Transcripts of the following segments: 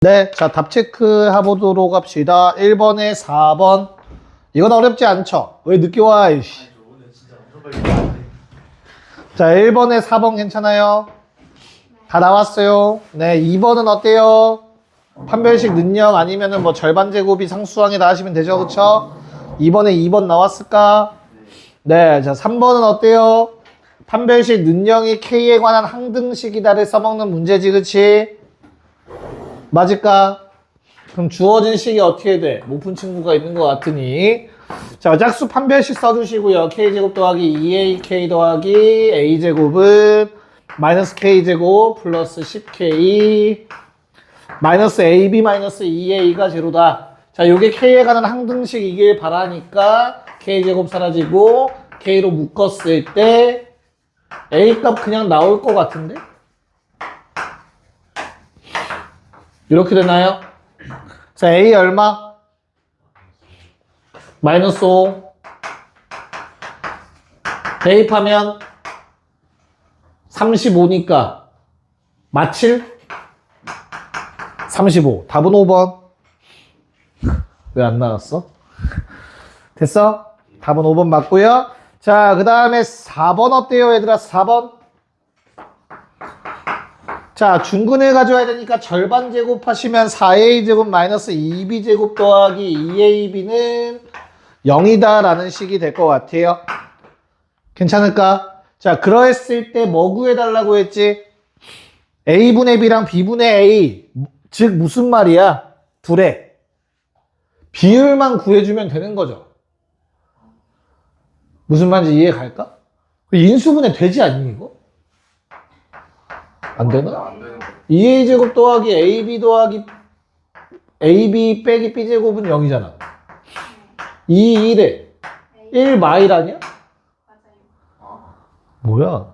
네, 자, 답 체크 해보도록 합시다. 1번에 4번. 이건 어렵지 않죠? 왜 늦게 와, 이씨. 자, 1번에 4번 괜찮아요? 다 나왔어요. 네, 2번은 어때요? 판별식 능력 아니면은 뭐 절반 제곱이 상수항이다 하시면 되죠, 그쵸? 2번에 2번 나왔을까? 네, 자, 3번은 어때요? 판별식 능력이 K에 관한 항등식이다를 써먹는 문제지, 그치? 맞을까? 그럼 주어진 식이 어떻게 돼? 못 푼 친구가 있는 것 같으니. 자, 짝수 판별식 써주시고요. K제곱 더하기 2AK 더하기 A제곱은 마이너스 K제곱 플러스 10K 마이너스 AB 마이너스 2A가 제로다. 자, 요게 K에 관한 항등식이길 바라니까 K제곱 사라지고 K로 묶었을 때 A값 그냥 나올 것 같은데? 이렇게 되나요? 자, A 얼마? 마이너스 5. 대입하면 35니까 마칠 35. 답은 5번. 왜 안 나왔어? 됐어? 답은 5번 맞고요. 자, 그 다음에 4번 어때요, 얘들아? 4번. 자, 중근을 가져와야 되니까 절반 제곱하시면 4a제곱 마이너스 2b제곱 더하기 2ab는 0이다 라는 식이 될 것 같아요. 괜찮을까? 자, 그랬을 때 뭐 구해달라고 했지? a분의 b랑 b분의 a, 즉 무슨 말이야? 둘의 비율만 구해주면 되는 거죠. 무슨 말인지 이해 갈까? 인수분해 되지 않니 이거? 안 되나? 2a제곱 더하기 ab 더하기 ab 빼기 b제곱은 0이잖아. 2, 1에 1 마일 아니야? 뭐야?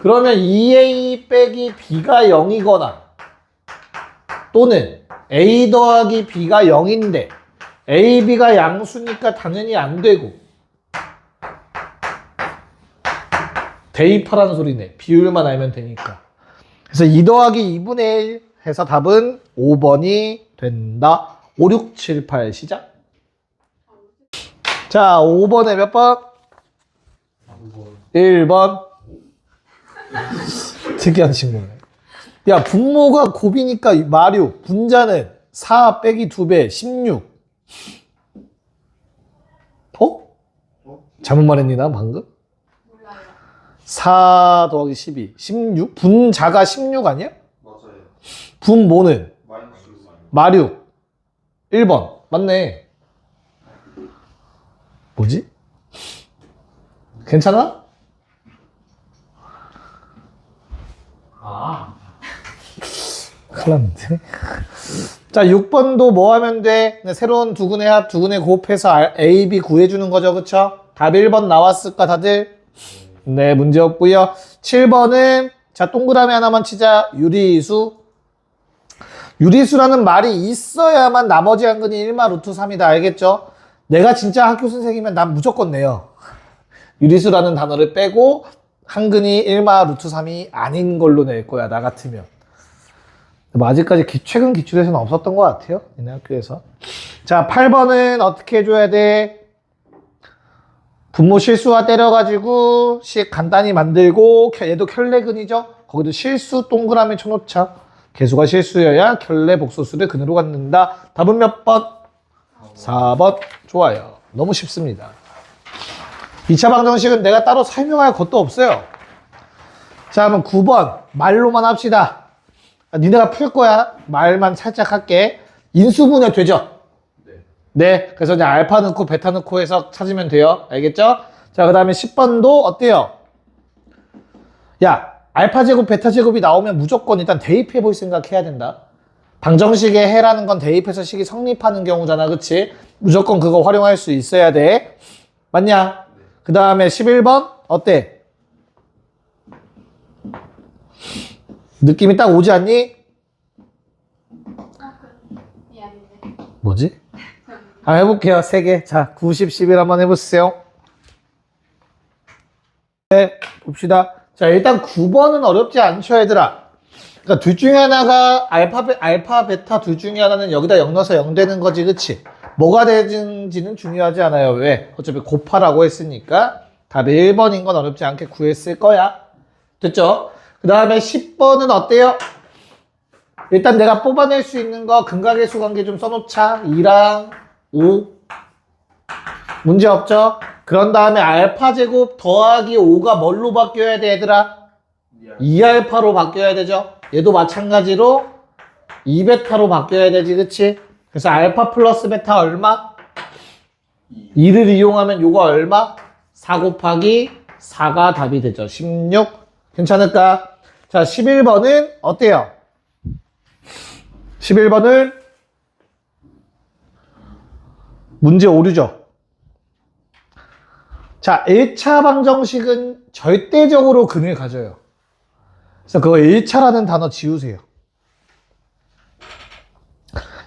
그러면 2a 빼기 b가 0이거나 또는 a 더하기 b가 0인데 ab가 양수니까 당연히 안 되고 대입하라는 소리네. 비율만 알면 되니까. 그래서 2 더하기 2분의 1 해서 답은 5번이 된다. 5, 6, 7, 8 시작. 자, 5번에 몇 번? 1번. 특이한 친구네. 야, 분모가 곱이니까 마류. 분자는 4 빼기 2배 16. 어? 잘못 말했니 나 방금? 4 더하기 12. 16? 분자가 16 아니야? 맞아요. 분모는? 마이너스 마류. 1번. 맞네. 뭐지? 괜찮아? 큰일 났는데. 자, 6번도 뭐 하면 돼? 새로운 두근의 합, 두근의 곱해서 A, B 구해주는 거죠. 그쵸? 답 1번 나왔을까, 다들? 네, 문제 없고요. 7번은 자, 동그라미 하나만 치자. 유리수. 유리수라는 말이 있어야만 나머지 한근이 1마 루트 3이다. 알겠죠? 내가 진짜 학교 선생이면 난 무조건 내요. 유리수라는 단어를 빼고 한근이 1마 루트 3이 아닌 걸로 낼 거야. 나 같으면. 뭐 아직까지 최근 기출에서는 없었던 것 같아요. 얘네 학교에서. 자, 8번은 어떻게 해줘야 돼? 분모 실수화 때려가지고 식 간단히 만들고 얘도 켤레근이죠. 거기도 실수 동그라미 쳐놓자. 개수가 실수여야 켤레 복소수를 근으로 갖는다. 답은 몇 번? 4번. 좋아요. 너무 쉽습니다. 2차 방정식은 내가 따로 설명할 것도 없어요. 자, 그럼 9번 말로만 합시다. 니네가 풀 거야. 말만 살짝 할게. 인수분해 되죠? 네, 그래서 이제 알파 넣고 베타 넣고 해서 찾으면 돼요. 알겠죠? 자, 그 다음에 10번도 어때요? 야, 알파 제곱, 베타 제곱이 나오면 무조건 일단 대입해 볼 생각 해야 된다. 방정식에 해라는 건 대입해서 식이 성립하는 경우잖아. 그치? 무조건 그거 활용할 수 있어야 돼. 맞냐? 그 다음에 11번 어때? 느낌이 딱 오지 않니? 뭐지? 한번 해볼게요. 3개. 자, 90, 11 한번 해보세요. 네, 봅시다. 자, 일단 9번은 어렵지 않죠, 얘들아? 그러니까 둘 중에 하나가 알파, 베타 둘 중에 하나는 여기다 0 넣어서 0 되는 거지, 그치? 뭐가 되는지는 중요하지 않아요. 왜? 어차피 곱하라고 했으니까 답이 1번인 건 어렵지 않게 구했을 거야. 됐죠? 그 다음에 10번은 어때요? 일단 내가 뽑아낼 수 있는 거 근각의수 관계 좀 써놓자. 2랑 5. 문제 없죠? 그런 다음에 알파 제곱 더하기 5가 뭘로 바뀌어야 돼, 얘들아? 2알파로 바뀌어야 되죠? 얘도 마찬가지로 2베타로 바뀌어야 되지, 그치? 그래서 알파 플러스 베타 얼마? 2를 이용하면 요거 얼마? 4 곱하기 4가 답이 되죠. 16. 괜찮을까? 자, 11번은 어때요? 11번은 문제 오류죠. 자, 1차 방정식은 절대적으로 근을 가져요. 그래서 그거 1차라는 단어 지우세요.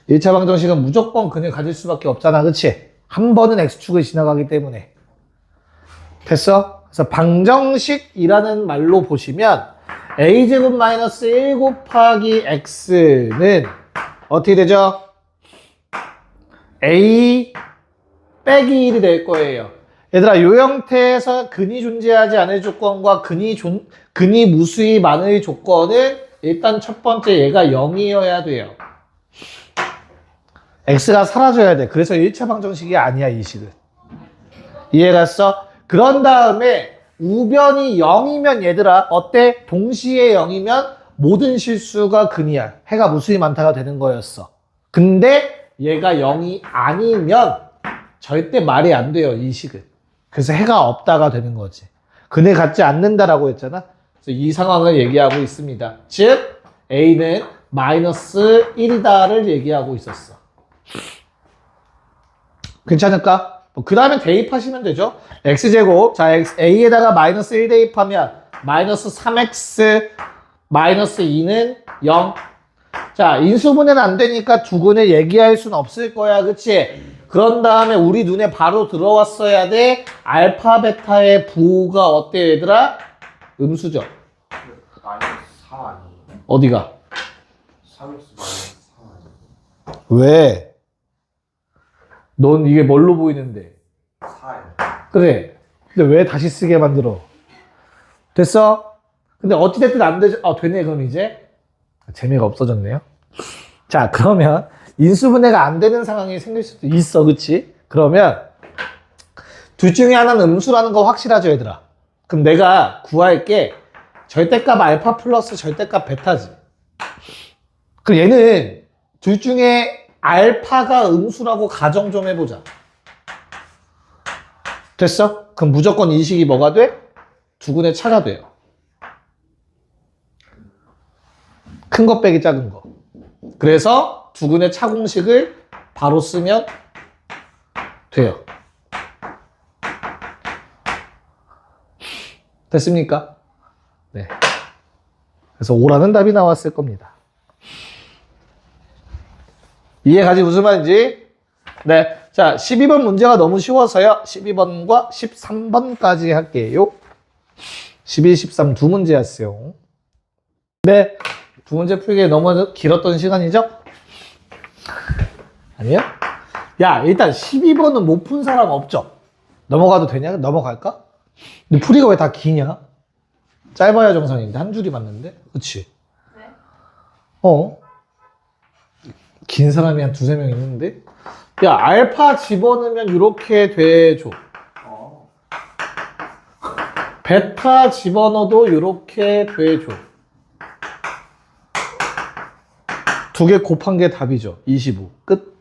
1차 방정식은 무조건 근을 가질 수밖에 없잖아, 그치? 한 번은 x축을 지나가기 때문에. 됐어? 그래서 방정식이라는 말로 보시면 a제곱 마이너스 1 곱하기 x는 어떻게 되죠? a 빼기 1이 될 거예요. 얘들아, 이 형태에서 근이 존재하지 않을 조건과 근이 무수히 많을 조건은 일단 첫 번째 얘가 0이어야 돼요. x가 사라져야 돼. 그래서 1차 방정식이 아니야, 이 식은. 이해갔어? 그런 다음에 우변이 0이면 얘들아, 어때? 동시에 0이면 모든 실수가 근이야. 해가 무수히 많다가 되는 거였어. 근데 얘가 0이 아니면 절대 말이 안 돼요, 이 식은. 그래서 해가 없다가 되는 거지. 근을 갖지 않는다라고 했잖아. 그래서 이 상황을 얘기하고 있습니다. 즉 a는 마이너스 1이다를 얘기하고 있었어. 괜찮을까? 그 다음에 대입하시면 되죠. x제곱, 자 a에다가 마이너스 1 대입하면 마이너스 3x 마이너스 2는 0. 자, 인수분해는 안 되니까 두근을 얘기할 수는 없을 거야, 그치? 그런 다음에 우리 눈에 바로 들어왔어야 돼. 알파, 베타의 부호가 어때, 얘들아? 음수죠. 마이너스 4 아니에요? 어디가? 3x 마이너스 4 아니에요? 왜? 넌 이게 뭘로 보이는데? 4예요. 그래. 근데 왜 다시 쓰게 만들어? 됐어? 근데 어찌됐든 안 되죠. 되네, 그럼 이제. 재미가 없어졌네요. 자, 그러면 인수분해가 안 되는 상황이 생길 수도 있어, 그치? 그러면 둘 중에 하나는 음수라는 거 확실하죠, 얘들아? 그럼 내가 구할게 절대값 알파 플러스 절대값 베타지. 그럼 얘는 둘 중에 알파가 음수라고 가정 좀 해보자. 됐어? 그럼 무조건 이 식이 뭐가 돼? 두근의 차가 돼요. 큰 거 빼기 작은 거. 그래서 두근의 차 공식을 바로 쓰면 돼요. 됐습니까? 네. 그래서 5라는 답이 나왔을 겁니다. 이해가지 무슨 말인지? 네. 자, 12번 문제가 너무 쉬워서요. 12번과 13번까지 할게요. 12, 13 두 문제였어요. 네. 두 문제 풀기에 너무 길었던 시간이죠? 아니요? 야, 일단 12번은 못 푼 사람 없죠? 넘어가도 되냐? 넘어갈까? 근데 풀이가 왜 다 기냐? 짧아야 정상인데 한 줄이 맞는데? 그치? 네. 긴 사람이 한 두세 명 있는데? 야, 알파 집어넣으면 이렇게 되죠. 베타 집어넣어도 이렇게 되죠. 두 개 곱한 게 답이죠. 25. 끝.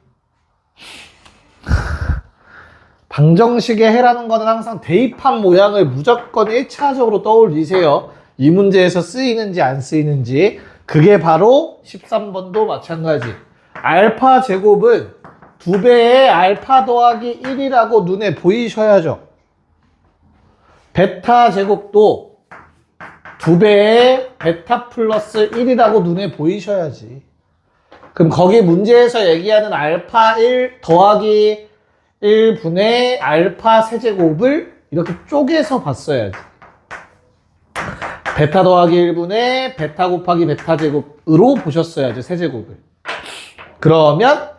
방정식의 해라는 거는 항상 대입한 모양을 무조건 1차적으로 떠올리세요. 이 문제에서 쓰이는지 안 쓰이는지. 그게 바로 13번도 마찬가지. 알파 제곱은 2배의 알파 더하기 1이라고 눈에 보이셔야죠. 베타 제곱도 2배의 베타 플러스 1이라고 눈에 보이셔야지. 그럼 거기 문제에서 얘기하는 알파 1 더하기 1분의 알파 세제곱을 이렇게 쪼개서 봤어야지. 베타 더하기 1분의 베타 곱하기 베타 제곱으로 보셨어야죠, 세제곱을. 그러면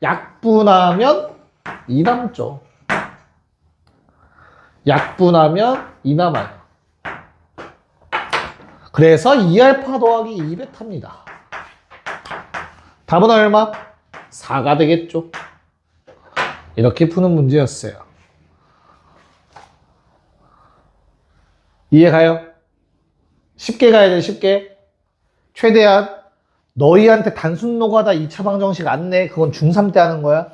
약분하면 2 남죠. 약분하면 2 남아요. 그래서 2알파 더하기 2베타입니다. 답은 얼마? 4가 되겠죠. 이렇게 푸는 문제였어요. 이해가요? 쉽게 가야 돼, 쉽게. 최대한 너희한테 단순 노가다 2차 방정식 안 내. 그건 중3 때 하는 거야.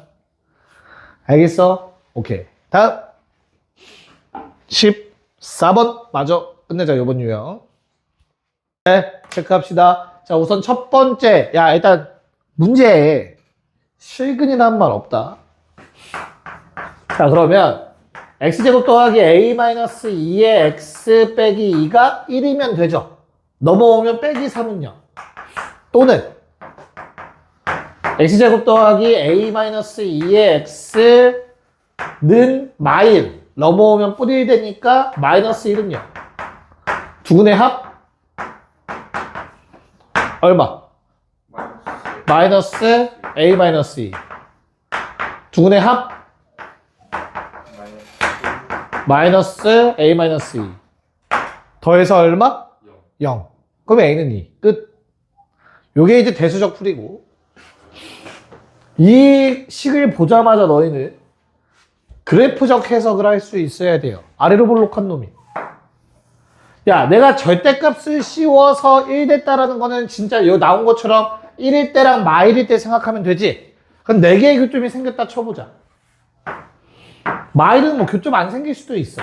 알겠어? 오케이. 다음. 14번. 마저 끝내자, 요번 유형. 네, 체크합시다. 자, 우선 첫 번째. 야, 일단 문제에 실근이란 말 없다. 자, 그러면 x제곱 더하기 a-2의 x 빼기 2가 1이면 되죠. 넘어오면 빼기 3은 0. 또는 x제곱 더하기 a-2의 x는 마일. 넘어오면 뿌리 되니까 마이너스 1은 0. 두근의 합? 얼마? 마이너스 a-2. 두근의 합? 마이너스 a-2. 더해서 얼마? 0. 그럼 a는 2. 끝. 요게 이제 대수적 풀이고. 이 식을 보자마자 너희는 그래프적 해석을 할 수 있어야 돼요. 아래로 볼록한 놈이. 야, 내가 절대값을 씌워서 1 됐다라는 거는 진짜 여기 나온 것처럼 1일 때랑 마일일 때 생각하면 되지. 그럼 4개의 교점이 생겼다 쳐보자. 마일은 뭐 교점 안 생길 수도 있어.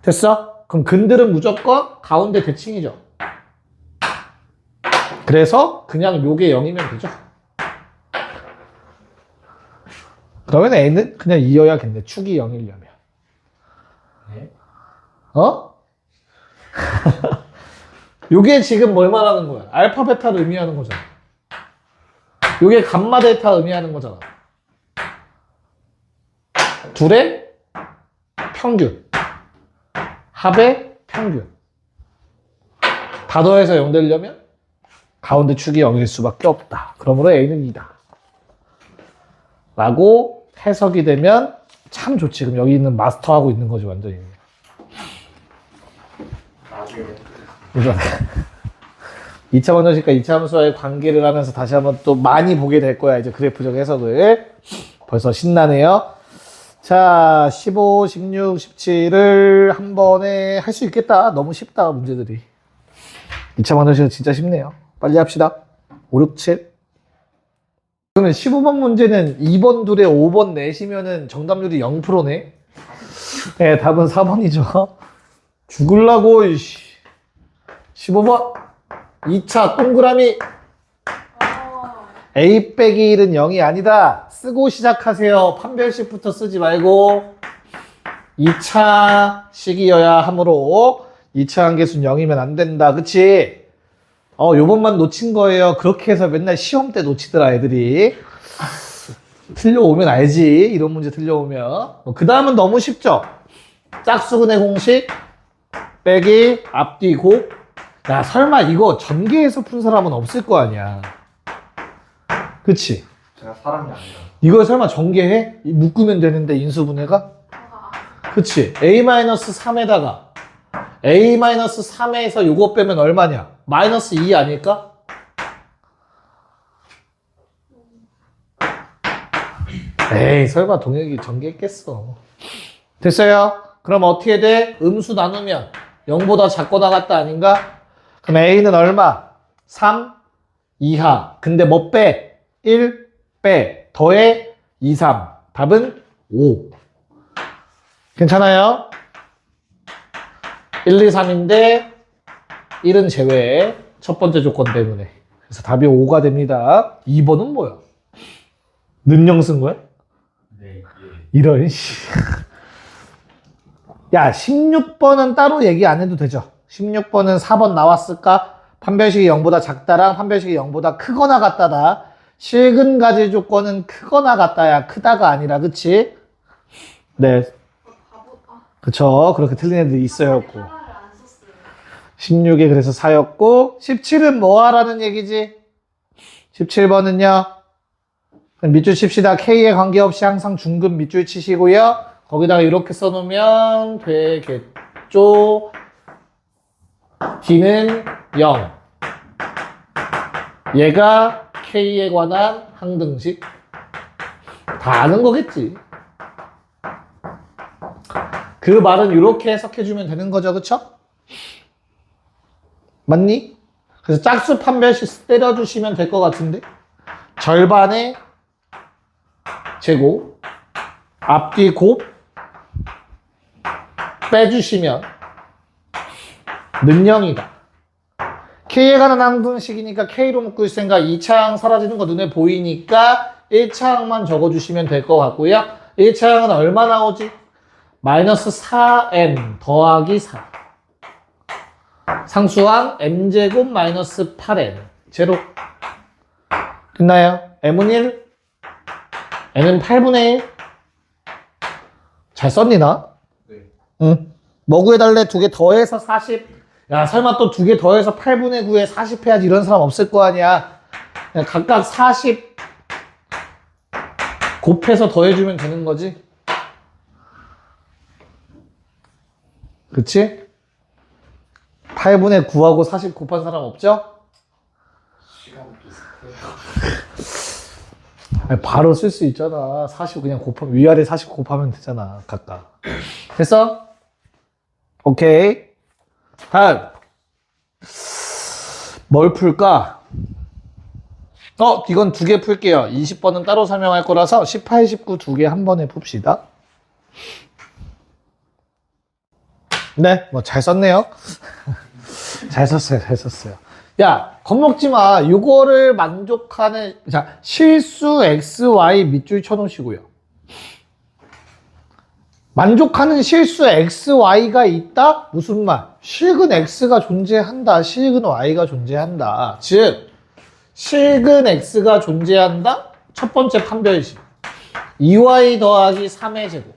됐어? 그럼 근들은 무조건 가운데 대칭이죠. 그래서 그냥 요게 0이면 되죠. 그러면 A는 그냥 2여야겠네. 축이 0이려면. 네? 어? 요게 지금 뭘 말하는 거야? 알파, 베타를 의미하는 거잖아. 요게 감마, 델타 의미하는 거잖아. 둘의 평균. 합의 평균. 다 더해서 0 되려면 가운데 축이 0일 수밖에 없다. 그러므로 A는 2다. 라고 해석이 되면 참 좋지. 그럼 여기 있는 마스터하고 있는 거지, 완전히. 나중에 2차 방정식과 2차 함수와의 관계를 하면서 다시 한번 또 많이 보게 될 거야. 이제 그래프적 해석을. 벌써 신나네요. 자, 15, 16, 17을 한 번에 할 수 있겠다. 너무 쉽다, 문제들이. 2차 방정식은 진짜 쉽네요. 빨리 합시다. 5, 6, 7. 그러면 15번 문제는 2번 둘에 5번 내시면은 정답률이 0%네. 네, 답은 4번이죠. 죽을라고, 이씨. 15번. 2차 동그라미. A 빼기 1은 0이 아니다. 쓰고 시작하세요. 판별식부터 쓰지 말고. 2차 식이어야 하므로 2차 한계수는 0이면 안 된다. 그치? 요번만 놓친 거예요. 그렇게 해서 맨날 시험 때 놓치더라, 애들이. 틀려오면 알지. 이런 문제 틀려오면. 그 다음은 너무 쉽죠? 짝수근의 공식 빼기 앞뒤 곱. 야, 설마 이거 전개해서 푼 사람은 없을 거 아니야. 그치? 제가 사람이 아니라 이걸 설마 전개해? 묶으면 되는데 인수분해가? 그치? A-3에다가 A-3에서 요거 빼면 얼마냐? 마이너스 2 아닐까? 에이, 설마 동혁이 전개했겠어. 됐어요? 그럼 어떻게 돼? 음수 나누면 0보다 작거나 같다 아닌가? 그럼 A는 얼마? 3 이하. 근데 뭐 빼? 1 빼. 더해 2, 3. 답은 5. 괜찮아요? 1, 2, 3인데 1은 제외. 첫 번째 조건 때문에. 그래서 답이 5가 됩니다. 2번은 뭐야? 는영 쓴 거야? 네, 예. 이런 씨. 야, 16번은 따로 얘기 안 해도 되죠. 16번은 4번 나왔을까? 판별식이 0보다 작다랑 판별식이 0보다 크거나 같다다. 실근 가질 조건은 크거나 같다야. 크다가 아니라, 그치? 네. 그쵸. 그렇게 틀린 애들이 있어요. 16이 그래서 4였고 17은 뭐 하라는 얘기지? 17번은요. 밑줄 칩시다. K에 관계없이 항상 중급 밑줄 치시고요. 거기다가 이렇게 써놓으면 되겠죠. D는 0. 얘가 K에 관한 항등식. 다 아는 거겠지. 그 말은 이렇게 해석해주면 되는 거죠. 그쵸? 맞니? 그래서 짝수 판별식 때려주시면 될 것 같은데 절반의 제곱 앞뒤 곱 빼주시면 는 0이다. K에 관한 항등식이니까 K로 묶을 생각 2차항 사라지는 거 눈에 보이니까 1차항만 적어주시면 될 것 같고요. 1차항은 얼마 나오지? 마이너스 4m 더하기 4. 상수항 m제곱 마이너스 8n 제로. 됐나요? m은 1, n은 8분의 1. 잘 썼니 나? 네. 응. 뭐 구해달래? 2개 더해서 40. 야 설마 또 2개 더해서 8분의 9에 40 해야지 이런 사람 없을 거 아니야. 그냥 각각 40 곱해서 더해주면 되는 거지. 그치? 8분의 9하고 40 곱한 사람 없죠? 시간 비슷해. 아니, 바로 쓸 수 있잖아. 40 그냥 곱하면 위아래 40 곱하면 되잖아. 각각. 됐어? 오케이. 다음. 뭘 풀까? 이건 2개 풀게요. 20번은 따로 설명할 거라서 18, 19 2개 한 번에 풉시다. 네, 뭐 잘 썼네요. 잘 썼어요, 잘 썼어요. 야, 겁먹지 마. 이거를 만족하는, 자, 실수 XY 밑줄 쳐놓으시고요. 만족하는 실수 XY가 있다? 무슨 말? 실근 X가 존재한다. 실근 Y가 존재한다. 즉, 실근 X가 존재한다? 첫 번째 판별식. 2Y 더하기 3의 제곱.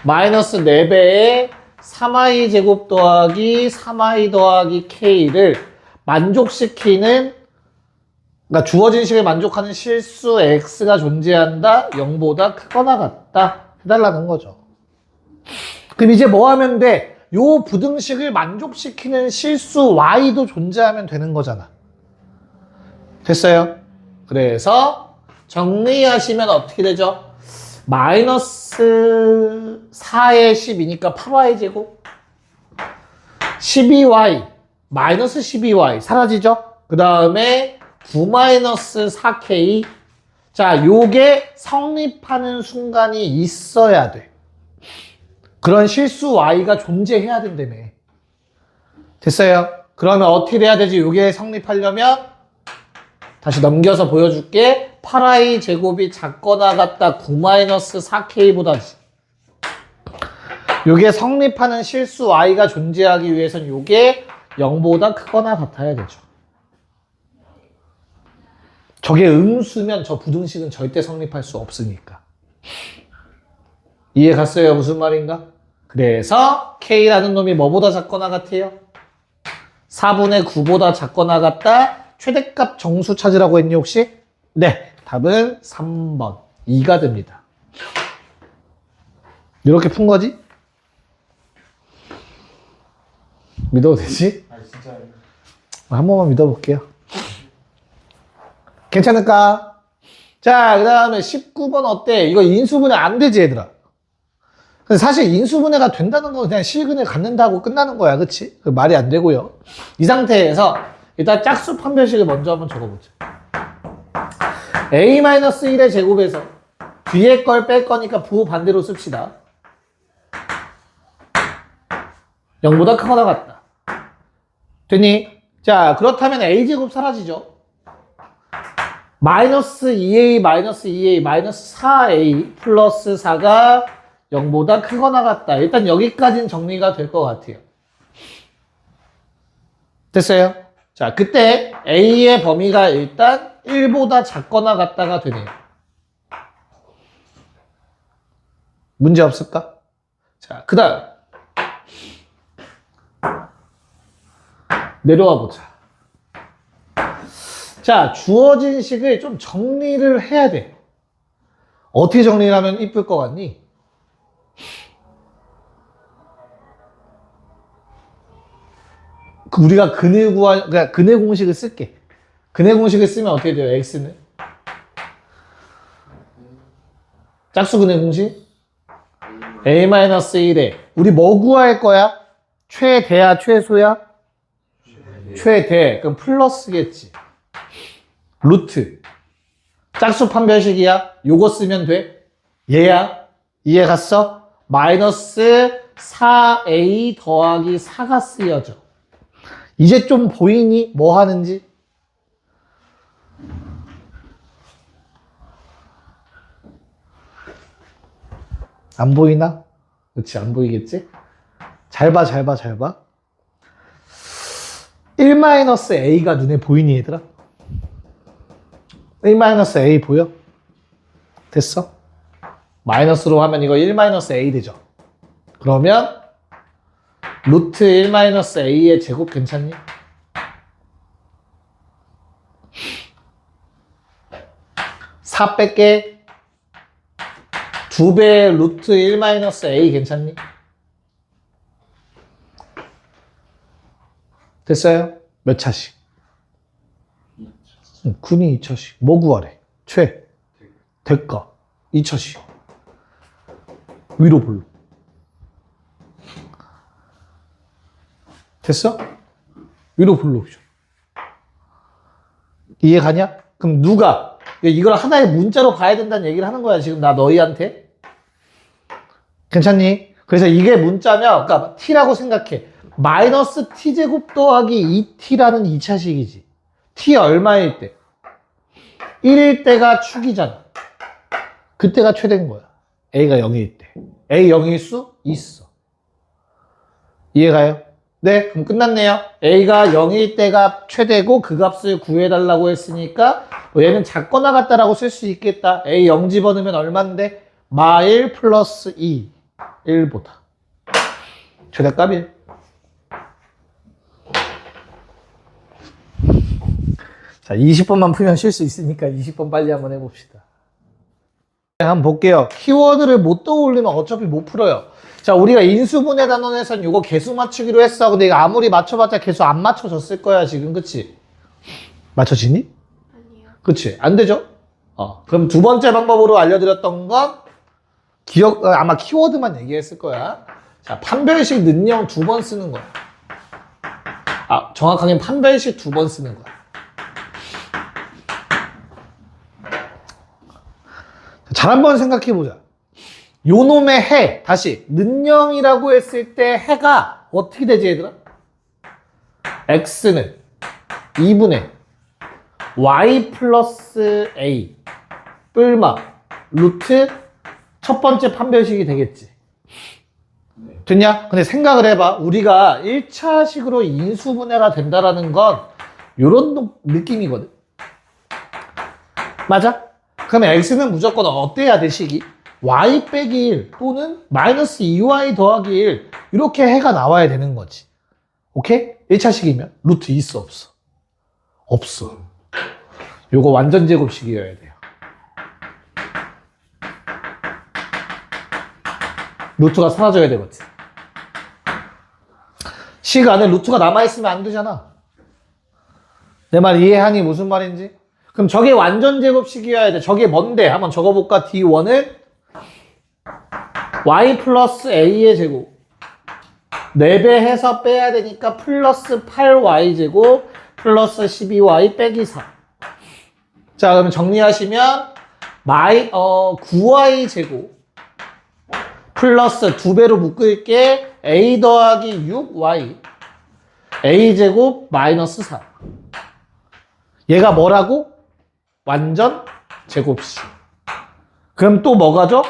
마이너스 4배의 3i 제곱 더하기 3i 더하기 k를 만족시키는, 그러니까 주어진 식을 만족하는 실수 x가 존재한다. 0보다 크거나 같다. 해달라는 거죠. 그럼 이제 뭐 하면 돼? 요 부등식을 만족시키는 실수 y도 존재하면 되는 거잖아. 됐어요? 그래서 정리하시면 어떻게 되죠? 마이너스 4의 10이니까 8y 제곱 12y 마이너스 12y 사라지죠? 그 다음에 9 마이너스 4k. 자, 요게 성립하는 순간이 있어야 돼. 그런 실수 y가 존재해야 된다며. 됐어요? 그러면 어떻게 돼야 되지? 요게 성립하려면 다시 넘겨서 보여줄게. 8i 제곱이 작거나 같다 9-4k보다지. 요게 성립하는 실수 y가 존재하기 위해선 요게 0보다 크거나 같아야 되죠. 저게 음수면 저 부등식은 절대 성립할 수 없으니까. 이해 갔어요? 무슨 말인가? 그래서 k라는 놈이 뭐보다 작거나 같아요? 4분의 9보다 작거나 같다. 최대값 정수 찾으라고 했니 혹시? 네, 답은 3번 2가 됩니다. 이렇게 푼 거지? 믿어도 되지? 아니 진짜 한 번만 믿어볼게요. 괜찮을까? 자, 그 다음에 19번 어때? 이거 인수분해 안 되지 얘들아. 근데 사실 인수분해가 된다는 건 그냥 실근에 갖는다고 끝나는 거야. 그치? 말이 안 되고요. 이 상태에서 일단 짝수 판별식을 먼저 한번 적어보자. a-1의 제곱에서 뒤에 걸 뺄 거니까 부호 반대로 씁시다. 0보다 크거나 같다. 됐니? 자, 그렇다면 a제곱 사라지죠. 마이너스 2a 마이너스 2a 마이너스 4a 플러스 4가 0보다 크거나 같다. 일단 여기까지는 정리가 될 것 같아요. 됐어요? 자, 그때 a의 범위가 일단 1보다 작거나 같다가 되네요. 문제 없을까? 자, 그 다음 내려와 보자. 자, 주어진 식을 좀 정리를 해야 돼. 어떻게 정리를 하면 이쁠 것 같니? 우리가 그러니까 근의 공식을 쓸게. 근의 공식을 쓰면 어떻게 돼요? x는? 짝수 근의 공식? a-1에 우리 뭐 구할 거야? 최대야 최소야? 최대. 그럼 플러스겠지. 루트. 짝수 판별식이야. 요거 쓰면 돼. 얘야. 이해 갔어? 마이너스 4a 더하기 4가 쓰여져. 이제 좀 보이니? 뭐 하는지? 안 보이나? 그렇지, 안 보이겠지? 잘 봐, 잘 봐, 잘 봐. 1-a가 눈에 보이니, 얘들아? 1-a 보여? 됐어? 마이너스로 하면 이거 1-a 되죠? 그러면 루트 1-a의 제곱 괜찮니? 사 뺄게. 2배 루트 1-a 괜찮니? 됐어요? 몇 차씩? 9니 2차씩. 뭐 구하래? 대가. 2차씩. 위로 볼로. 됐어? 위로 볼로. 이해 가냐? 그럼 누가 이걸 하나의 문자로 가야 된다는 얘기를 하는 거야 지금 나 너희한테. 괜찮니? 그래서 이게 문자면 그러니까 t라고 생각해. 마이너스 t제곱 더하기 2t라는 2차식이지. t 얼마일 때? 1일 때가 축이잖아. 그때가 최대인 거야. a가 0일 때. a 0일 수 있어. 이해가요? 네, 그럼 끝났네요. a가 0일 때가 최대고 그 값을 구해달라고 했으니까 뭐 얘는 작거나 같다라고 쓸 수 있겠다. a 0 집어넣으면 얼만데? 마1 플러스 2. 1보다. 최대값 1. 자, 20번만 풀면 쉴 수 있으니까 20번 빨리 한번 해봅시다. 한번 볼게요. 키워드를 못 떠올리면 어차피 못 풀어요. 자, 우리가 인수분해 단원에선 이거 개수 맞추기로 했어. 근데 이거 아무리 맞춰봤자 개수 안 맞춰졌을 거야, 지금. 그치? 맞춰지니? 아니요. 그치? 안 되죠? 그럼 두 번째 방법으로 알려드렸던 건 아마 키워드만 얘기했을 거야. 자, 판별식 는영 2번 쓰는 거야. 정확하게 판별식 2번 쓰는 거야. 잘 한번 생각해보자. 요 놈의 해, 다시 는영이라고 했을 때 해가 어떻게 되지 얘들아? x는 2분의 y 플러스 a 뿔마 루트 첫 번째 판별식이 되겠지. 됐냐? 근데 생각을 해봐. 우리가 1차식으로 인수분해가 된다라는 건 요런 느낌이거든. 맞아? 그러면 x는 무조건 어때야 돼, 식이? y 빼기 1 또는 마이너스 2y 더하기 1 이렇게 해가 나와야 되는 거지. 오케이? 1차식이면 루트 있어 없어? 없어. 요거 완전 제곱식이어야 돼요. 루트가 사라져야 되거든. 식 안에 루트가 남아있으면 안 되잖아. 내 말 이해하니 무슨 말인지? 그럼 저게 완전 제곱식이어야 돼. 저게 뭔데? 한번 적어볼까? D1은 y 플러스 a의 제곱 4배 해서 빼야 되니까 플러스 8y 제곱 플러스 12y 빼기 4. 자, 그러면 정리하시면 9y 제곱 플러스 2배로 묶을게 a 더하기 6y a 제곱 마이너스 4. 얘가 뭐라고? 완전 제곱식. 그럼 또 뭐가죠?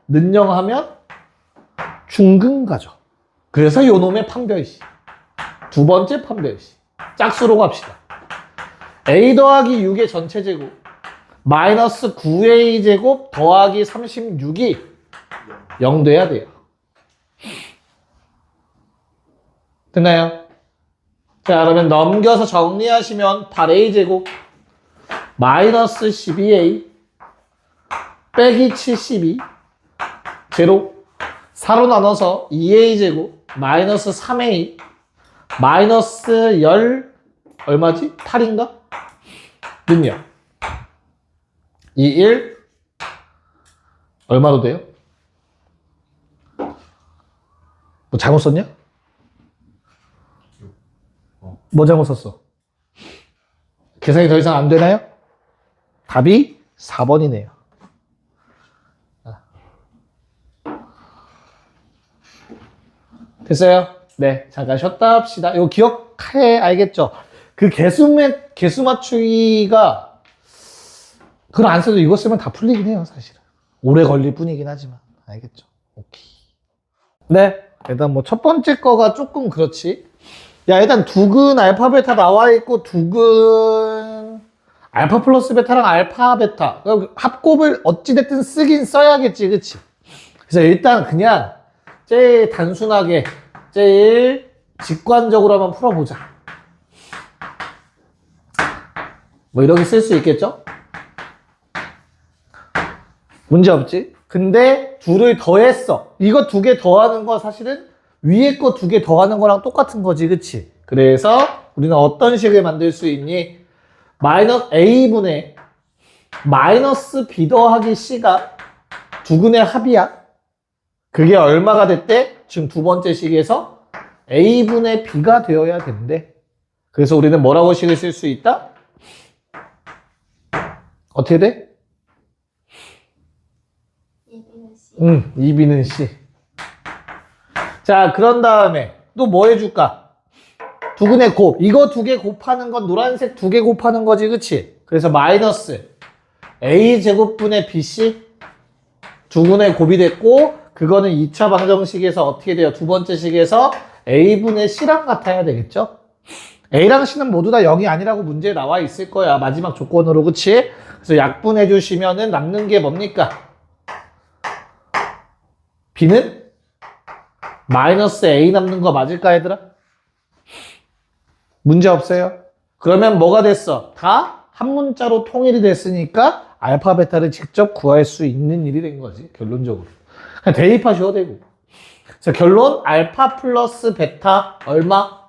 는영하면 중근가죠. 그래서 요 놈의 판별식. 두 번째 판별식. 짝수로 갑시다. a 더하기 6의 전체 제곱 마이너스 9a 제곱 더하기 36이 0 돼야 돼요. 됐나요? 자, 그러면 넘겨서 정리하시면 8a제곱 마이너스 12a 빼기 72 제로 4로 나눠서 2a제곱 마이너스 3a 마이너스 10 얼마지? 8인가? 는요? 21 얼마로 돼요? 뭐 잘못 썼냐? 뭐 잘못 썼어? 계산이 더 이상 안 되나요? 답이 4번이네요. 됐어요? 네, 잠깐 쉬었다 합시다. 이거 기억해, 알겠죠? 그 개수 맞추기가, 그걸 안 써도 이거 쓰면 다 풀리긴 해요, 사실은. 오래 걸릴 뿐이긴 하지만. 알겠죠? 오케이. 네, 일단 뭐 첫 번째 거가 조금 그렇지. 야, 일단 두근 알파 베타 나와 있고, 두근 알파 플러스 베타랑 알파 베타. 합곱을 어찌됐든 쓰긴 써야겠지, 그치? 그래서 일단 그냥 제일 단순하게, 제일 직관적으로 한번 풀어보자. 뭐 이렇게 쓸 수 있겠죠? 문제 없지? 근데 둘을 더했어. 이거 두 개 더하는 거 사실은 위에 거 두 개 더하는 거랑 똑같은 거지, 그치? 그래서 우리는 어떤 식을 만들 수 있니? 마이너스 a분의 마이너스 b 더하기 c가 두근의 합이야. 그게 얼마가 됐대? 지금 두 번째 식에서 a분의 b가 되어야 된대. 그래서 우리는 뭐라고 식을 쓸 수 있다? 어떻게 돼? 2b는 c. 자, 그런 다음에 또 뭐 해줄까? 두근의 곱. 이거 두 개 곱하는 건 노란색 두 개 곱하는 거지, 그치? 그래서 마이너스 a제곱분의 bc 두근의 곱이 됐고, 그거는 2차 방정식에서 어떻게 돼요? 두 번째 식에서 a분의 c랑 같아야 되겠죠? a랑 c는 모두 다 0이 아니라고 문제에 나와 있을 거야. 마지막 조건으로, 그치? 그래서 약분해 주시면은 남는 게 뭡니까? b는 마이너스 a 남는 거 맞을까, 얘들아? 문제 없어요? 그러면 뭐가 됐어? 다 한 문자로 통일이 됐으니까 알파, 베타를 직접 구할 수 있는 일이 된 거지, 결론적으로. 그냥 대입하셔도 되고. 자, 결론 알파 플러스 베타 얼마?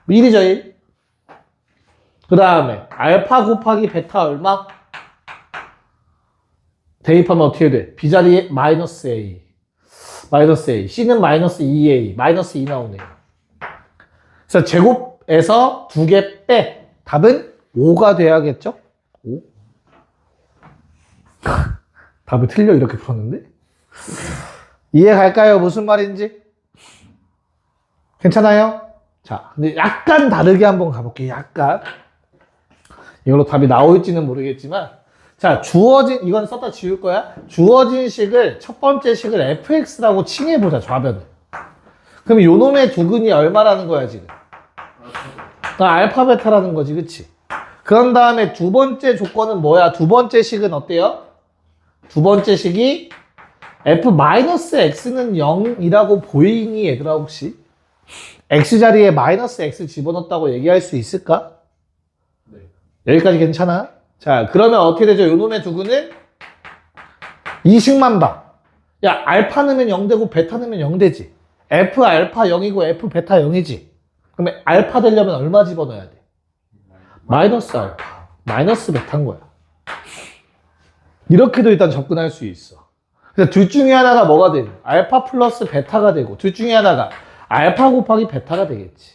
1이죠, 1. 그 다음에 알파 곱하기 베타 얼마? 대입하면 어떻게 돼? b 자리에 마이너스 a 마이너스 a c는 마이너스 2a 마이너스 2 나오네요. 그래서 제곱에서 두 개 빼. 답은 5가 돼야겠죠? 5? 답을 틀려 이렇게 풀었는데? 이해 갈까요? 무슨 말인지? 괜찮아요? 자, 근데 약간 다르게 한번 가볼게요. 약간. 이걸로 답이 나올지는 모르겠지만, 자, 주어진, 이건 썼다 지울 거야. 주어진 식을, 첫 번째 식을 fx라고 칭해보자, 좌변을. 그럼 요 놈의 두근이 얼마라는 거야, 지금? 알파, 베타라는 거지, 그치? 그런 다음에 두 번째 조건은 뭐야? 두 번째 식은 어때요? 두 번째 식이 f-x는 0이라고 보이니, 얘들아, 혹시? x 자리에 마이너스 x 집어넣었다고 얘기할 수 있을까? 네. 여기까지 괜찮아? 자, 그러면 어떻게 되죠? 요 놈의 두근은 이 식만 봐. 야, 알파 넣으면 0 되고 베타 넣으면 0 되지. f 알파 0이고 f 베타 0이지. 그러면 알파 되려면 얼마 집어넣어야 돼? 마이너스 알파, 마이너스 베타인 거야. 이렇게도 일단 접근할 수 있어. 그래서 둘 중에 하나가 뭐가 되고, 알파 플러스 베타가 되고, 둘 중에 하나가 알파 곱하기 베타가 되겠지.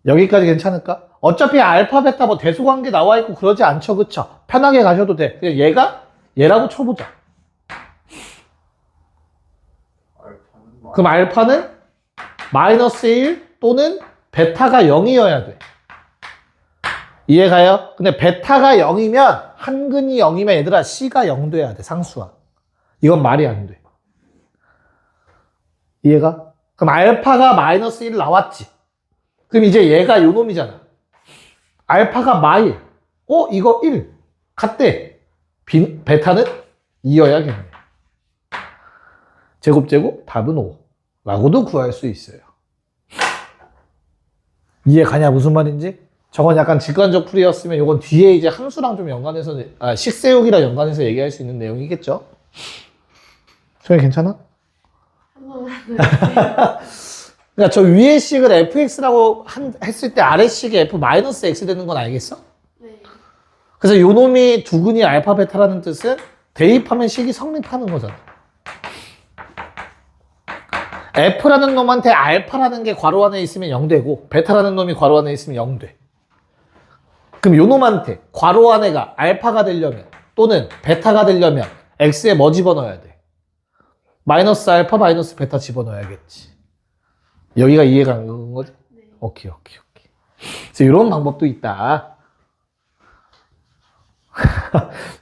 여기까지 괜찮을까? 어차피 알파, 베타 뭐 대소관계 나와 있고 그러지 않죠, 그쵸? 편하게 가셔도 돼. 그냥 얘가 얘라고 쳐보자. 그럼 알파는 마이너스 1 또는 베타가 0이어야 돼. 이해가요? 근데 베타가 0이면 한근이 0이면 얘들아 C가 0 돼야 돼, 상수가. 이건 말이 안 돼. 이해가? 그럼 알파가 마이너스 1 나왔지. 그럼 이제 얘가 요 놈이잖아. 알파가 마일. 이거 1. 같대. 베타는 2여야겠네. 제곱 답은 5. 라고도 구할 수 있어요. 이해 가냐 무슨 말인지? 저건 약간 직관적 풀이였으면 이건 뒤에 이제 함수랑 좀 연관해서 식세우기랑 연관해서 얘기할 수 있는 내용이겠죠? 저게 괜찮아? 한 번만 더. 그러니까 저 위에 식을 fx라고 했을 때 아래 식이 f-x 되는 건 알겠어? 네. 그래서 요 놈이 두근이 알파 베타라는 뜻은 대입하면 식이 성립하는 거잖아. f라는 놈한테 알파라는 게 괄호 안에 있으면 0되고 베타라는 놈이 괄호 안에 있으면 0돼. 그럼 요 놈한테 괄호 안에가 알파가 되려면 또는 베타가 되려면 x에 뭐 집어넣어야 돼? 마이너스 알파 마이너스 베타 집어넣어야겠지. 여기가 이해가 안 가는 거지? 네. 오케이. 그래서 이런 방법도 있다.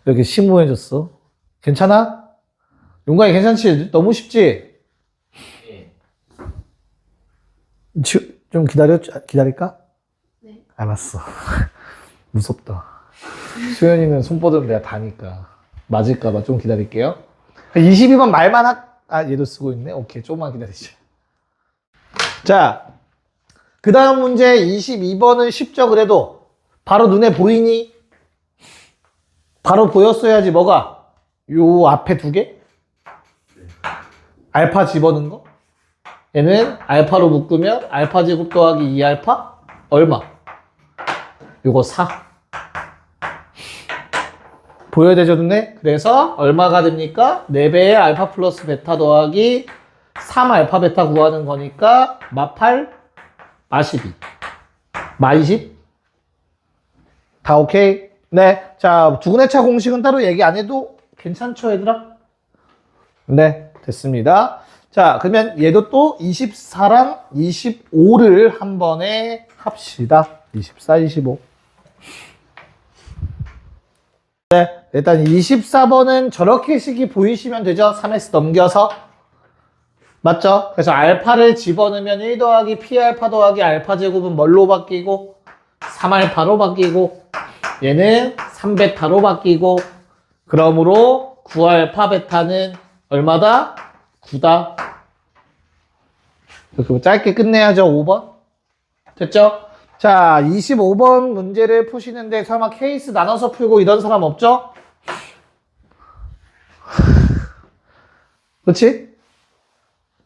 이렇게 심무해줬어. 괜찮아? 용광이 괜찮지? 너무 쉽지? 예. 좀 기다릴까? 네. 알았어. 무섭다. 수현이는 손 뻗으면 내가 다니까. 맞을까봐 좀 기다릴게요. 22번 말만 얘도 쓰고 있네. 오케이. 조금만 기다리자. 자, 그 다음 문제 22번은 쉽죠, 그래도. 바로 눈에 보이니? 바로 보였어야지, 뭐가? 요 앞에 두 개? 알파 집어넣은 거? 얘는 알파로 묶으면 알파 제곱 더하기 2알파? 얼마? 요거 4. 보여야 되죠, 눈에? 그래서 얼마가 됩니까? 4배의 알파 플러스 베타 더하기 3알파 베타 구하는 거니까 마8, 마12. 마20? 다 오케이? 네. 자, 두근의 차 공식은 따로 얘기 안 해도 괜찮죠, 얘들아? 네, 됐습니다. 자, 그러면 얘도 또 24랑 25를 한 번에 합시다. 24, 25. 네, 일단 24번은 저렇게 식이 보이시면 되죠? 3s 넘겨서. 맞죠? 그래서 알파를 집어넣으면 1 더하기 P알파 더하기 알파 제곱은 뭘로 바뀌고 3알파로 바뀌고 얘는 3베타로 바뀌고 그러므로 9알파 베타는 얼마다? 9다. 이렇게 짧게 끝내야죠. 5번. 됐죠? 자, 25번 문제를 푸시는데 설마 케이스 나눠서 풀고 이런 사람 없죠? 그렇지?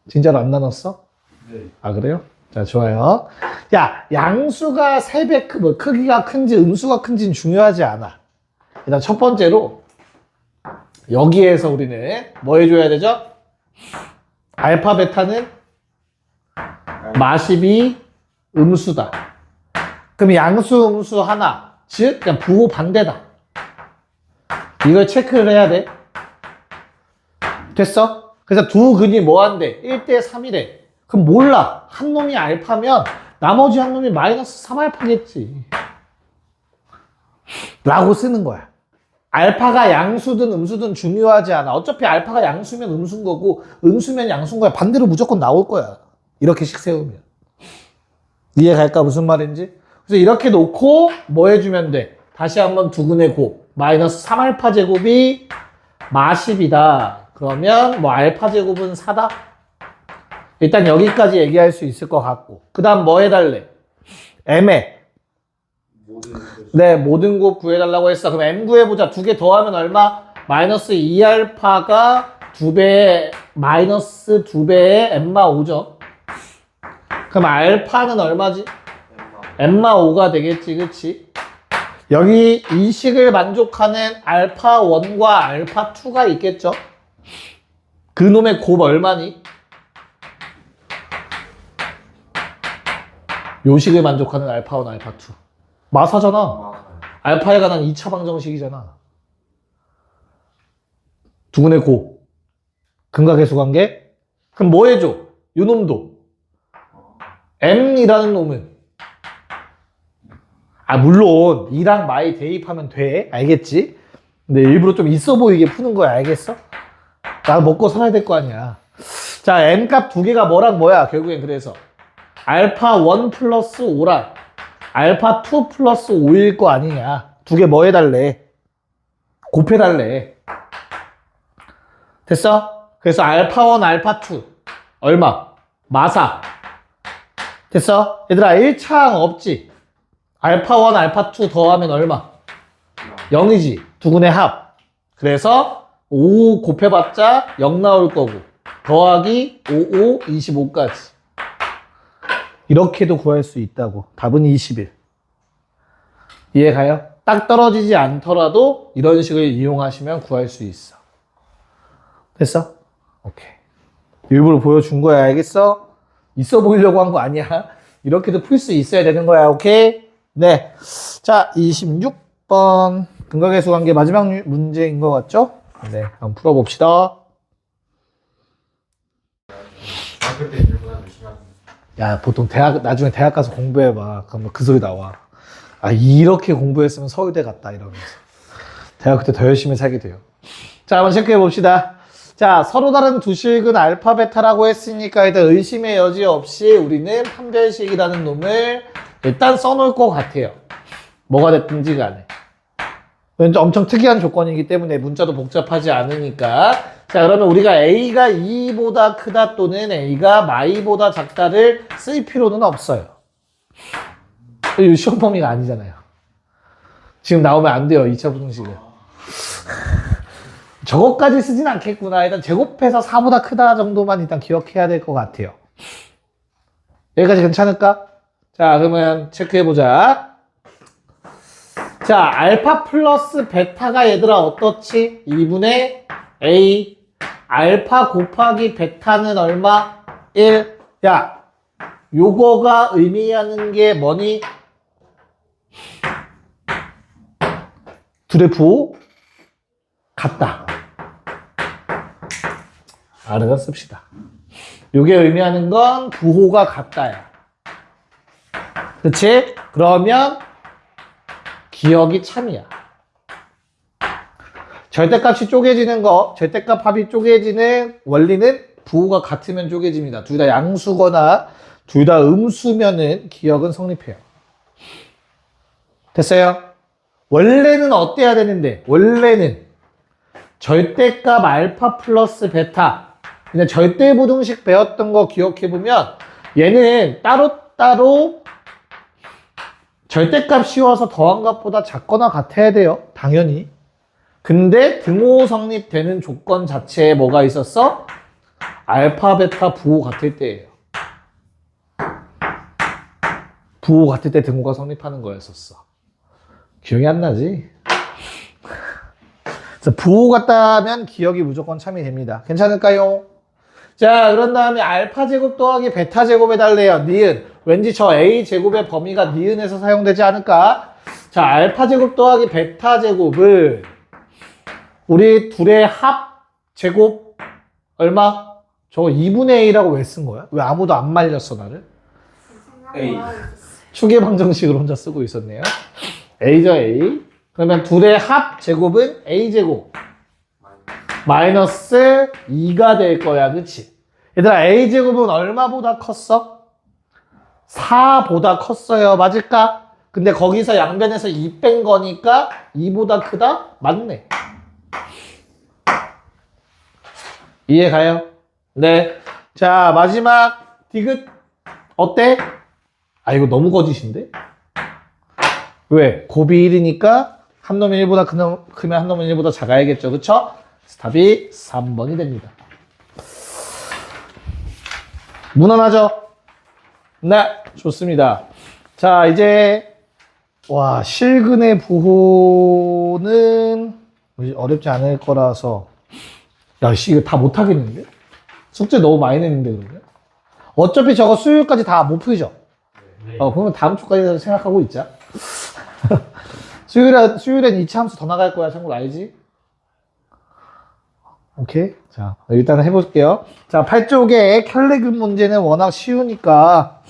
진짜로 안 나눴어? 네. 아, 그래요? 자, 좋아요. 야, 양수가 3배 크기가 큰지 음수가 큰지는 중요하지 않아. 일단 첫 번째로 여기에서 우리는 뭐 해줘야 되죠? 알파 베타는 마12 음수다. 그럼 양수 음수 하나, 즉 그냥 부호 반대다. 이걸 체크를 해야 돼. 됐어? 그래서 두 근이 뭐한대? 1대 3이래. 그럼 몰라. 한 놈이 알파면 나머지 한 놈이 마이너스 3알파겠지. 라고 쓰는 거야. 알파가 양수든 음수든 중요하지 않아. 어차피 알파가 양수면 음수인 거고 음수면 양수인 거야. 반대로 무조건 나올 거야. 이렇게 식 세우면. 이해 갈까? 무슨 말인지? 그래서 이렇게 놓고 뭐 해주면 돼? 다시 한번 두근의 곱. 마이너스 3알파 제곱이 마10이다. 그러면 뭐 알파 제곱은 4다? 일단 여기까지 얘기할 수 있을 것 같고. 그 다음 뭐 해달래? M에. 네, 모든 곱 구해달라고 했어. 그럼 M 구해보자. 두 개 더하면 얼마? 마이너스 2알파가 2배의, 마이너스 2배의 M마 5죠. 그럼 알파는 얼마지? M마 5가 되겠지, 그치? 여기 이 식을 만족하는 알파 1과 알파 2가 있겠죠? 그 놈의 곱 얼마니? 요 식을 만족하는 알파 1, 알파 2. 마사잖아. 알파에 관한 2차 방정식이잖아. 두근의 곱. 근각계수 관계? 그럼 뭐 해줘? 요 놈도. M이라는 놈은. 물론, 이랑 마이 대입하면 돼. 알겠지? 근데 일부러 좀 있어 보이게 푸는 거야. 알겠어? 나 먹고 살아야 될 거 아니야. 자, M 값 두 개가 뭐랑 뭐야? 결국엔 그래서. 알파 1 플러스 5랑 알파 2 플러스 5일 거 아니냐. 두 개 뭐 해달래? 곱해달래. 됐어? 그래서 알파 1, 알파 2 얼마? 마4. 됐어? 얘들아 1차항 없지? 알파1, 알파2 더하면 얼마? 0이지. 두근의 합. 그래서 5 곱해봤자 0 나올 거고 더하기 5, 25까지. 이렇게도 구할 수 있다고. 답은 21. 이해가요? 딱 떨어지지 않더라도 이런 식을 이용하시면 구할 수 있어. 됐어? 오케이. 일부러 보여준 거야. 알겠어? 있어 보이려고 한 거 아니야. 이렇게도 풀 수 있어야 되는 거야. 오케이? 네. 자, 26번. 근각계수 관계 마지막 문제인 것 같죠? 네. 한번 풀어봅시다. 학교 때 일보다 열심히 하는. 야, 보통 나중에 대학 가서 공부해봐. 그러면 그 소리 나와. 아, 이렇게 공부했으면 서울대 갔다. 이러면서. 대학 때 더 열심히 살게 돼요. 자, 한번 체크해 봅시다. 자, 서로 다른 두 식은 알파, 베타라고 했으니까 일단 의심의 여지 없이 우리는 판별식이라는 놈을 일단 써놓을 것 같아요. 뭐가 됐든지 간에. 왠지 엄청 특이한 조건이기 때문에 문자도 복잡하지 않으니까. 자, 그러면 우리가 A가 2보다 크다 또는 A가 마이보다 작다를 쓸 필요는 없어요. 이 시험 범위가 아니잖아요. 지금 나오면 안 돼요, 2차 부등식은. 저것까지 쓰진 않겠구나. 일단 제곱해서 4보다 크다 정도만 일단 기억해야 될 것 같아요. 여기까지 괜찮을까? 자, 그러면 체크해보자. 자, 알파 플러스 베타가 얘들아 어떻지? 2분의 A. 알파 곱하기 베타는 얼마? 1. 야, 요거가 의미하는 게 뭐니? 둘의 부호 같다. 알아서 씁시다. 요게 의미하는 건 부호가 같다야. 그치? 그러면 기억이 참이야. 절대값이 쪼개지는 거, 절대값 합이 쪼개지는 원리는 부호가 같으면 쪼개집니다. 둘 다 양수거나 둘 다 음수면은 기억은 성립해요. 됐어요? 원래는 어때야 되는데? 원래는 절대값 알파 플러스 베타. 그냥 절대부등식 배웠던 거 기억해보면 얘는 따로따로 절대값 씌워서 더한 값보다 작거나 같아야 돼요. 당연히. 근데 등호 성립되는 조건 자체에 뭐가 있었어? 알파, 베타, 부호 같을 때예요. 부호 같을 때 등호가 성립하는 거였었어. 기억이 안 나지? 그래서 부호 같다면 기억이 무조건 참이 됩니다. 괜찮을까요? 자, 그런 다음에 알파 제곱 더하기 베타 제곱 해달래요. 니은. 왠지 저 A 제곱의 범위가 니은에서 사용되지 않을까? 자, 알파 제곱 더하기 베타 제곱을 우리 둘의 합 제곱 얼마? 저거 2분의 A라고 왜 쓴 거야? 왜 아무도 안 말렸어, 나를? A. 추계 방정식을 혼자 쓰고 있었네요. A죠, A. 그러면 둘의 합 제곱은 A 제곱 마이너스 2가 될 거야, 그치? 얘들아, A 제곱은 얼마보다 컸어? 4보다 컸어요, 맞을까? 근데 거기서 양변에서 2 뺀 거니까 2보다 크다? 맞네. 이해가요? 네. 자, 마지막 디귿 어때? 아, 이거 너무 거짓인데? 왜? 곱이 1이니까 한 놈이 1보다 크면 한 놈은 1보다 작아야겠죠, 그쵸? 답이 3번이 됩니다. 무난하죠? 네, 좋습니다. 자, 이제 와, 실근의 부호는 어렵지 않을 거라서 야, 씨, 이거 다 못하겠는데? 숙제 너무 많이 냈는데, 그러면? 어차피 저거 수요일까지 다 못 풀죠? 네. 그러면 다음 주까지 생각하고 있자. 수요일엔 2차 함수 더 나갈 거야, 참고로 알지? 오케이. 자, 일단 해볼게요. 자, 8쪽에 켤레근 문제는 워낙 쉬우니까,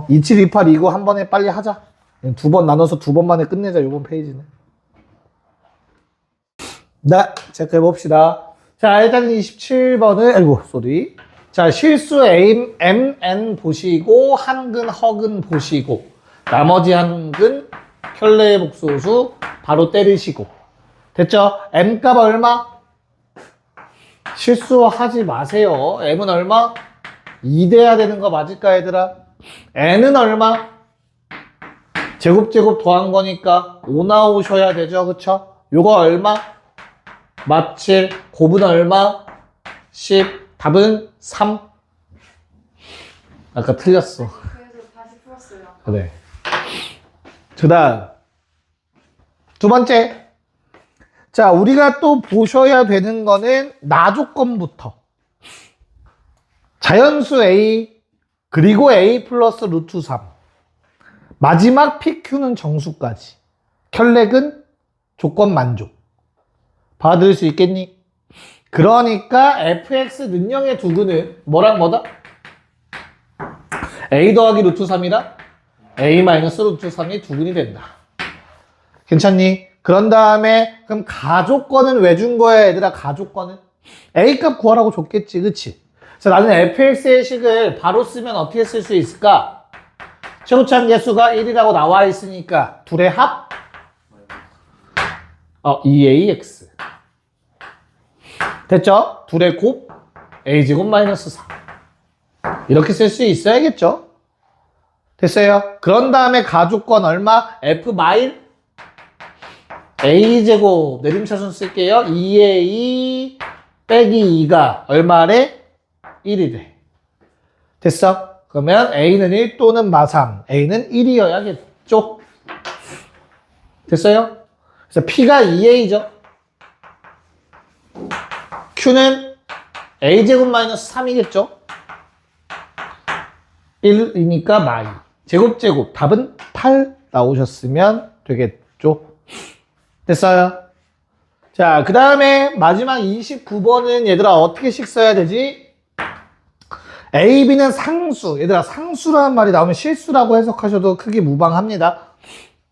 27, 28, 이거 한 번에 빨리 하자. 두 번 나눠서 두 번 만에 끝내자, 이번 페이지는. 네, 체크해봅시다. 자, 일단 27번을, 아이고, 쏘리. 자, 실수 MN 보시고, 한근, 허근 보시고, 나머지 한근, 켤레 복소수 바로 때리시고. 됐죠? M 값 얼마? 실수하지 마세요. M은 얼마? 2 돼야 되는 거 맞을까, 얘들아? n은 얼마? 제곱 더한 거니까 5 나오셔야 되죠. 그쵸? 요거 얼마? 맞칠. 곱은 얼마? 10. 답은 3. 아까 틀렸어. 그래서 다시 풀었어요. 그래. 그 다음. 두 번째. 자, 우리가 또 보셔야 되는 거는 나 조건부터. 자연수 A, 그리고 A 플러스 루트 3. 마지막 PQ는 정수까지. 혈렉은 조건 만족. 받아들일 수 있겠니? 그러니까 fx 능령의 두근은 뭐랑 뭐다? a 더하기 루트 3이라 a 마이너스 루트 3이 두근이 된다. 괜찮니? 그런 다음에 그럼 가족권은 왜 준 거야 얘들아? 가족권은 a 값 구하라고 줬겠지, 그치? 그래서 나는 fx의 식을 바로 쓰면 어떻게 쓸 수 있을까? 최고차항 계수가 1이라고 나와 있으니까 둘의 합 2ax 됐죠? 둘의 곱 a제곱 마이너스 4 이렇게 쓸 수 있어야겠죠? 됐어요? 그런 다음에 가족권 얼마? f 마일 a제곱 내림차순 쓸게요. 2a 빼기 2가 얼마래? 1이래. 됐어? 그러면 a는 1 또는 마삼 a는 1이어야겠죠? 됐어요? 그래서 p가 2a죠? q는 a제곱 마이너스 3이겠죠? 1이니까 마이. 제곱 답은 8 나오셨으면 되겠죠? 됐어요? 자, 그 다음에 마지막 29번은 얘들아 어떻게씩 써야 되지? A, B는 상수. 얘들아 상수라는 말이 나오면 실수라고 해석하셔도 크게 무방합니다.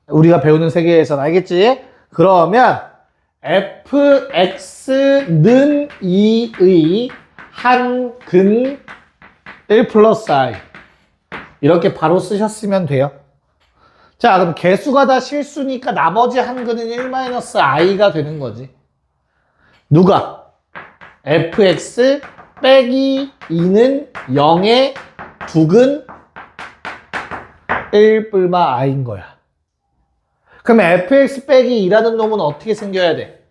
우리가 배우는 세계에서는 알겠지? 그러면 fx는 2의 한근 1 플러스 i 이렇게 바로 쓰셨으면 돼요. 자, 그럼 개수가 다 실수니까 나머지 한근은 1 마이너스 i가 되는 거지. 누가? fx 빼기 2는 0의 두근 1 뿔마 i인 거야. 그럼 fx 빼기 2라는 놈은 어떻게 생겨야 돼?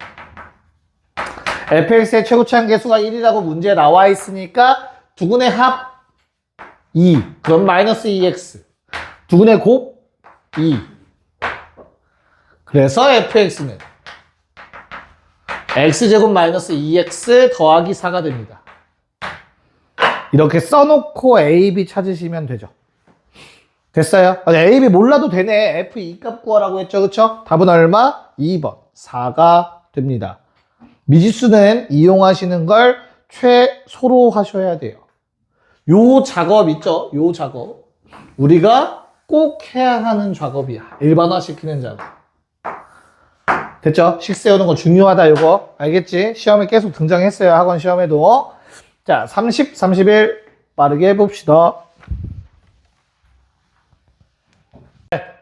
fx의 최고차항 계수가 1이라고 문제에 나와 있으니까 두근의 합 2, 그럼 마이너스 2x. 두근의 곱 2. 그래서 fx는 x제곱 마이너스 2x 더하기 4가 됩니다. 이렇게 써놓고 a, b 찾으시면 되죠. 됐어요? a, b 몰라도 되네. f2 값 구하라고 했죠. 그쵸? 답은 얼마? 2번. 4가 됩니다. 미지수는 이용하시는 걸 최소로 하셔야 돼요. 요 작업 있죠? 요 작업. 우리가 꼭 해야 하는 작업이야. 일반화 시키는 작업. 됐죠? 식 세우는 거 중요하다, 요거. 알겠지? 시험에 계속 등장했어요. 학원 시험에도. 자, 30, 31 빠르게 해봅시다.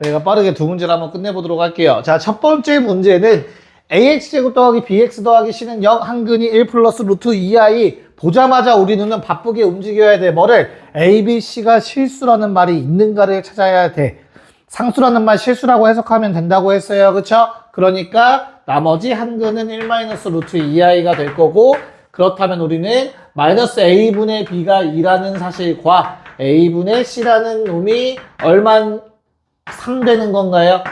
내가 빠르게 두 문제를 한번 끝내보도록 할게요. 자, 첫 번째 문제는 ax제곱 더하기 bx 더하기 c는 0, 한근이 1 플러스 루트 2i. 보자마자 우리 눈은 바쁘게 움직여야 돼. 뭐를? a, b, c가 실수라는 말이 있는가를 찾아야 돼. 상수라는 말 실수라고 해석하면 된다고 했어요. 그쵸? 그러니까 나머지 한근은 1 마이너스 루트 2i가 될 거고, 그렇다면 우리는 마이너스 a분의 b가 2라는 사실과 a분의 c라는 놈이 얼마 3 되는 건가요?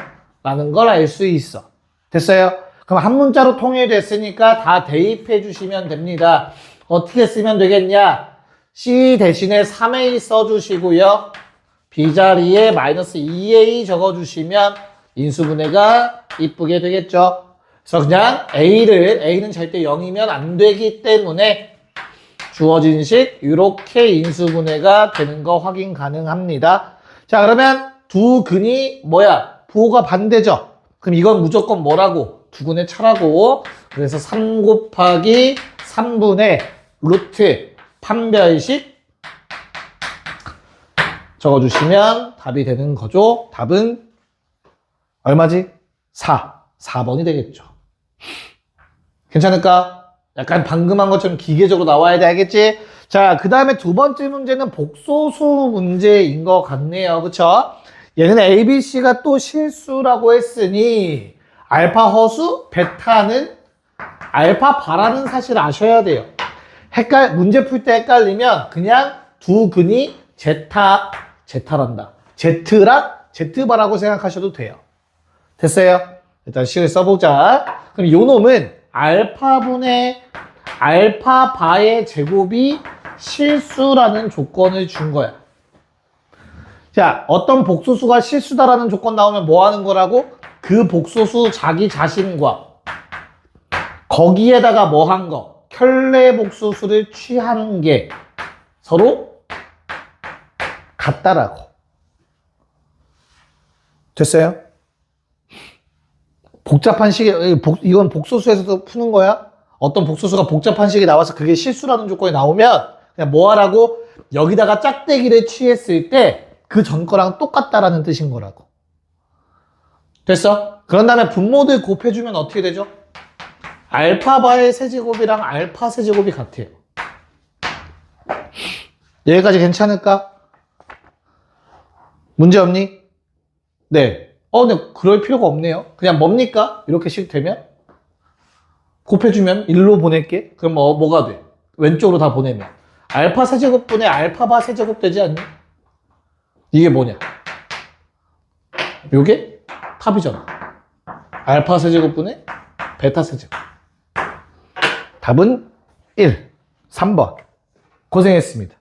라는 걸 알 수 있어. 됐어요? 그럼 한 문자로 통일됐으니까 다 대입해 주시면 됩니다. 어떻게 쓰면 되겠냐? C 대신에 3A 써주시고요. B 자리에 마이너스 2A 적어주시면 인수분해가 이쁘게 되겠죠. 그래서 그냥 A는 절대 0이면 안 되기 때문에 주어진 식 이렇게 인수분해가 되는 거 확인 가능합니다. 자, 그러면 두 근이 뭐야? 부호가 반대죠. 그럼 이건 무조건 뭐라고? 두 근의 차라고. 그래서 3 곱하기 3분의 루트 판별식 적어주시면 답이 되는 거죠. 답은 얼마지? 4. 4번이 되겠죠. 괜찮을까? 약간 방금 한 것처럼 기계적으로 나와야 돼. 알겠지? 자, 그 다음에 두 번째 문제는 복소수 문제인 것 같네요. 그쵸? 얘는 ABC가 또 실수라고 했으니 알파 허수, 베타는 알파 바라는 사실 아셔야 돼요. 문제 풀 때 헷갈리면 그냥 두 근이 제타란다. Z바라고 생각하셔도 돼요. 됐어요? 일단 식을 써보자. 그럼 요 놈은 알파분의 알파 바의 제곱이 실수라는 조건을 준 거야. 자, 어떤 복소수가 실수다라는 조건 나오면 뭐 하는 거라고? 그 복소수 자기 자신과 거기에다가 뭐 한 거? 켤레 복소수를 취하는 게 서로 같다라고. 됐어요? 복잡한 식이, 이건 복소수에서도 푸는 거야? 어떤 복소수가 복잡한 식이 나와서 그게 실수라는 조건이 나오면 그냥 뭐 하라고? 여기다가 짝대기를 취했을 때 그 전 거랑 똑같다라는 뜻인 거라고. 됐어? 그런 다음에 분모들 곱해주면 어떻게 되죠? 알파바의 세제곱이랑 알파 세제곱이 같아요. 여기까지 괜찮을까? 문제 없니? 네. 근데 그럴 필요가 없네요. 그냥 뭡니까? 이렇게 식 되면? 곱해주면 1로 보낼게. 그럼 뭐가 돼? 왼쪽으로 다 보내면. 알파 세제곱분의 알파바 세제곱 되지 않니? 이게 뭐냐? 요게 탑이잖아. 알파 세제곱분의 베타 세제곱. 답은 1, 3번. 고생했습니다.